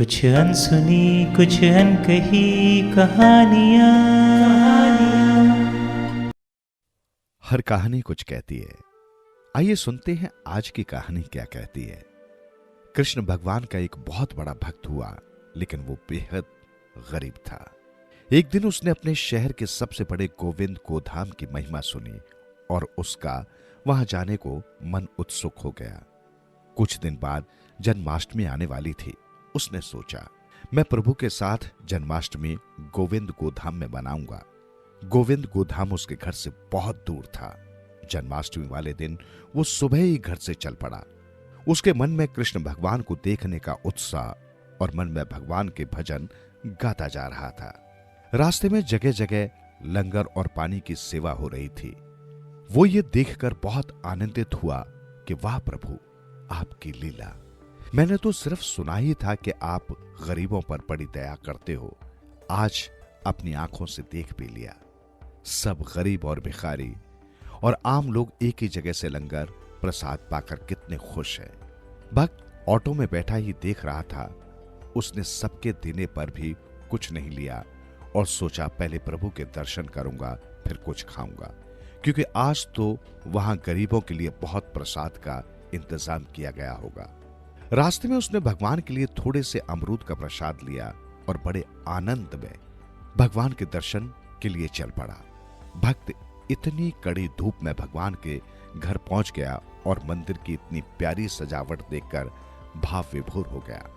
कुछ अनसुनी कुछ अनकही कहानियाँ। हर कहानी कुछ कहती है। आइए सुनते हैं आज की कहानी क्या कहती है। कृष्ण भगवान का एक बहुत बड़ा भक्त हुआ, लेकिन वो बेहद गरीब था। एक दिन उसने अपने शहर के सबसे बड़े गोविंद गोधाम की महिमा सुनी और उसका वहां जाने को मन उत्सुक हो गया। कुछ दिन बाद जन्माष्टमी आने वाली थी। उसने सोचा, मैं प्रभु के साथ जन्माष्टमी गोविंद गोधाम में मनाऊंगा। गोविंद गोधाम उसके घर से बहुत दूर था। जन्माष्टमी वाले दिन वो सुबह ही घर से चल पड़ा। उसके मन में कृष्ण भगवान को देखने का उत्साह और मन में भगवान के भजन गाता जा रहा था। रास्ते में जगह जगह लंगर और पानी की सेवा हो रही थी। वो ये देखकर बहुत आनंदित हुआ कि वाह प्रभु, आपकी लीला। मैंने तो सिर्फ सुना ही था कि आप गरीबों पर बड़ी दया करते हो। आज अपनी आंखों से देख भी लिया। सब गरीब और भिखारी और आम लोग एक ही जगह से लंगर प्रसाद पाकर कितने खुश हैं। भक्त ऑटो में बैठा ही देख रहा था। उसने सबके देने पर भी कुछ नहीं लिया और सोचा पहले प्रभु के दर्शन करूंगा, फिर कुछ खाऊंगा, क्योंकि आज तो वहां गरीबों के लिए बहुत प्रसाद का इंतजाम किया गया होगा। रास्ते में उसने भगवान के लिए थोड़े से अमरूद का प्रसाद लिया और बड़े आनंद में भगवान के दर्शन के लिए चल पड़ा। भक्त इतनी कड़ी धूप में भगवान के घर पहुंच गया और मंदिर की इतनी प्यारी सजावट देखकर भाव विभोर हो गया।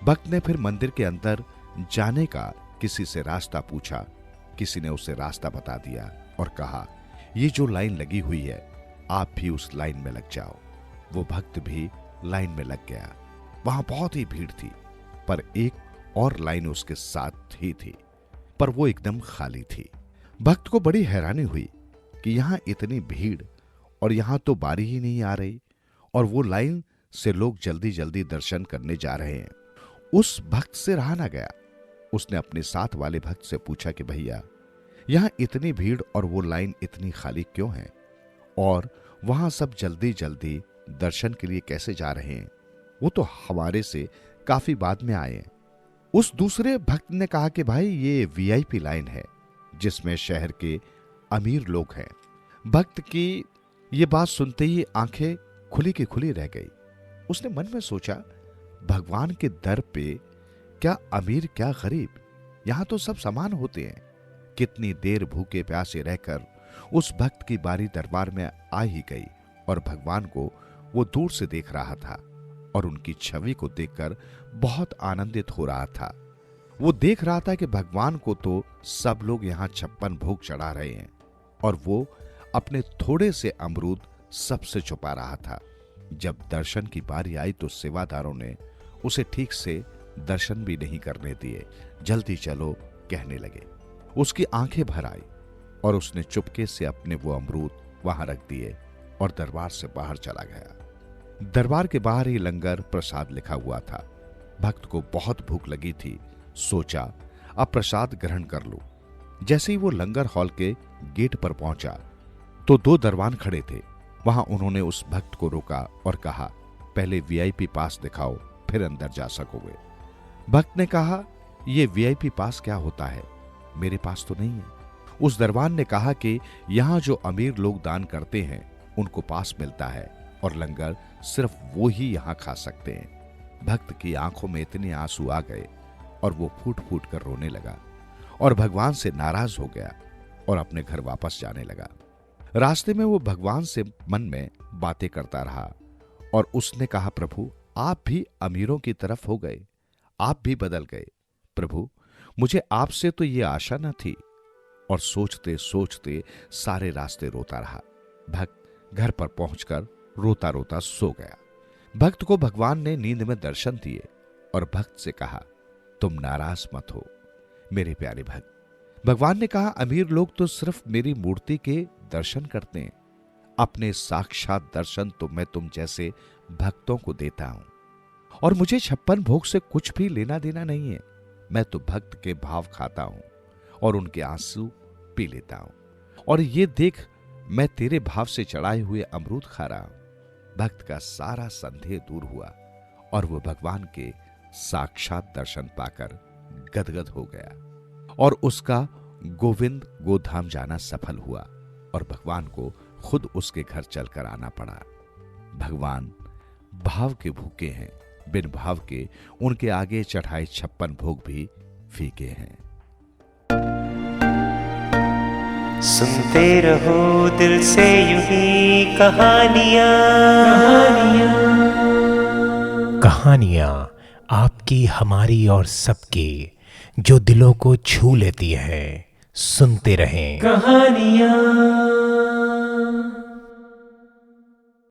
भक्त ने फिर मंदिर के अंदर जाने का किसी से रास्ता पूछा। किसी ने उसे रास्ता बता दिया और कहा, ये जो लाइन लगी हुई है, आप भी उस लाइन में लग जाओ। वो भक्त भी लाइन में लग गया। वहां बहुत ही भीड़ थी, पर एक और लाइन उसके साथ ही थी, पर वो एकदम खाली थी। भक्त को बड़ी हैरानी हुई कि यहां इतनी भीड़ और यहां तो बारी ही नहीं आ रही, और वो लाइन से लोग जल्दी जल्दी दर्शन करने जा रहे हैं। उस भक्त से रहा ना गया। उसने अपने साथ वाले भक्त से पूछा कि भैया, यहां इतनी भीड़ और वो लाइन इतनी खाली क्यों है, और वहां सब जल्दी जल्दी दर्शन के लिए कैसे जा रहे हैं? वो तो हमारे से काफी बाद में आए हैं। उस दूसरे भक्त ने कहा कि भाई, ये वीआईपी लाइन है जिसमें शहर के अमीर लोग हैं। भक्त की ये बात सुनते ही आंखें खुली की खुली रह गई। उसने मन में सोचा, भगवान के दर पे क्या अमीर क्या गरीब, यहां तो सब समान होते हैं। कितनी देर भूखे प्यासे रहकर उस भक्त की बारी दरबार में आ ही गई और भगवान को वो दूर से देख रहा था और उनकी छवि को देखकर बहुत आनंदित हो रहा था। वो देख रहा था कि भगवान को तो सब लोग यहां 56 भोग चढ़ा रहे हैं और वो अपने थोड़े से अमरूद सबसे छुपा रहा था। जब दर्शन की बारी आई तो सेवादारों ने उसे ठीक से दर्शन भी नहीं करने दिए। जल्दी चलो कहने लगे। उसकी आंखें भर आई और उसने चुपके से अपने वो अमरूद वहां रख दिए और दरबार से बाहर चला गया। दरबार के बाहर ही लंगर प्रसाद लिखा हुआ था। भक्त को बहुत भूख लगी थी। सोचा, अब प्रसाद ग्रहण कर लूं। जैसे ही वो लंगर हॉल के गेट पर पहुंचा तो 2 दरबान खड़े थे। वहां उन्होंने उस भक्त को रोका और कहा, पहले वीआईपी पास दिखाओ, फिर अंदर जा सकोगे। भक्त ने कहा, यह वीआईपी पास क्या होता है, मेरे पास तो नहीं है। उस दरबान ने कहा कि यहां जो अमीर लोग दान करते हैं उनको पास मिलता है और लंगर सिर्फ वो ही यहां खा सकते हैं। भक्त की आंखों में इतने आंसू आ गए और वो फूट फूट कर रोने लगा और भगवान से नाराज हो गया और अपने घर वापस जाने लगा। रास्ते में वो भगवान से मन में बातें करता रहा और उसने कहा, प्रभु, आप भी अमीरों की तरफ हो गए, आप भी बदल गए। प्रभु, मुझे आपसे तो ये आशा न थी। और सोचते सोचते सारे रास्ते रोता रहा। भक्त घर पर पहुंचकर रोता रोता सो गया। भक्त को भगवान ने नींद में दर्शन दिए और भक्त से कहा, तुम नाराज मत हो मेरे प्यारे भक्त। भगवान ने कहा, अमीर लोग तो सिर्फ मेरी मूर्ति के दर्शन करते हैं, अपने साक्षात दर्शन तो मैं तुम जैसे भक्तों को देता हूं और मुझे 56 भोग से कुछ भी लेना देना नहीं है। मैं तो भक्त के भाव खाता हूं और उनके आंसू पी लेता हूं, और ये देख मैं तेरे भाव से चढ़ाए हुए अमरूद खा रहा हूं। भक्त का सारा संदेह दूर हुआ और वो भगवान के साक्षात दर्शन पाकर गदगद हो गया और उसका गोविंद गोधाम जाना सफल हुआ और भगवान को खुद उसके घर चलकर आना पड़ा। भगवान भाव के भूखे हैं, बिन भाव के उनके आगे चढ़ाए 56 भोग भी फीके हैं। सुनते रहो दिल से यूं ही कहानियां। कहानियां आपकी, हमारी और सबकी, जो दिलों को छू लेती है। सुनते रहें कहानियां।